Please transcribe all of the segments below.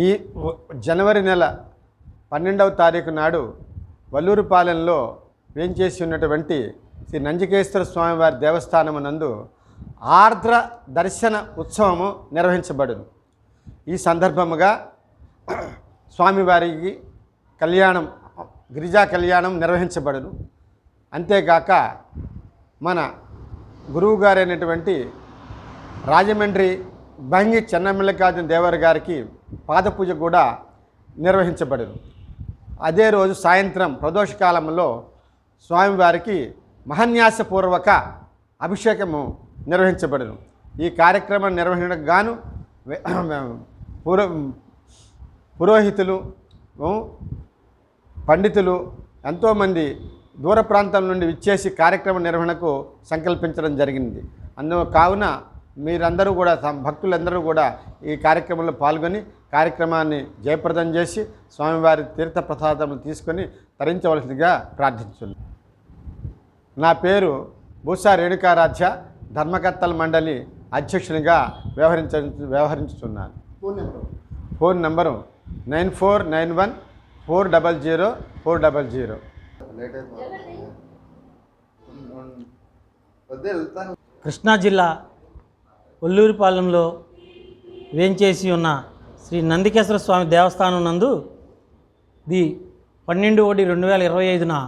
ఈ జనవరి నెల 12వ తారీఖు నాడు వల్లూరుపాలెంలో వేంచేసి ఉన్నటువంటి శ్రీ నందికేశ్వర స్వామివారి దేవస్థానము నందు ఆర్ద్ర దర్శన ఉత్సవము నిర్వహించబడును. ఈ సందర్భముగా స్వామివారికి కళ్యాణం, గిరిజా కళ్యాణం నిర్వహించబడును. అంతేగాక మన గురువు గారైనటువంటి రాజమండ్రి భంగి చెన్నమల్లికార్జున దేవర గారికి పాదపూజ కూడా నిర్వహించబడును. అదే రోజు సాయంత్రం ప్రదోషకాలంలో స్వామివారికి మహాన్యాసపూర్వక అభిషేకము నిర్వహించబడును. ఈ కార్యక్రమం నిర్వహణకు గాను పురోహితులు, పండితులు ఎంతోమంది దూర ప్రాంతం నుండి విచ్చేసి కార్యక్రమ నిర్వహణకు సంకల్పించడం జరిగింది. కావున మీరందరూ కూడా, భక్తులందరూ కూడా ఈ కార్యక్రమంలో పాల్గొని కార్యక్రమాన్ని జయప్రదం చేసి స్వామివారి తీర్థ ప్రసాదములు తీసుకొని తరించవలసిందిగా ప్రార్థించున్నాను. నా పేరు భూసా రేణుకారాధ్య, ధర్మకర్తల మండలి అధ్యక్షునిగా వ్యవహరించుతున్నాను. Phone number 9491400400. కృష్ణా జిల్లా వల్లూరుపాలెంలో వేంచేసి ఉన్న శ్రీ నందికేశ్వర స్వామి దేవస్థానం నందు 12/1/2025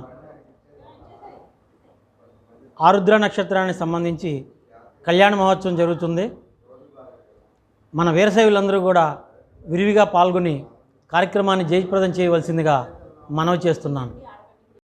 ఆరుద్ర నక్షత్రానికి సంబంధించి కళ్యాణ మహోత్సవం జరుగుతుంది. మన వీరశైవులందరూ కూడా విరివిగా పాల్గొని కార్యక్రమాన్ని జయప్రదం చేయవలసిందిగా మనవి చేస్తున్నాను.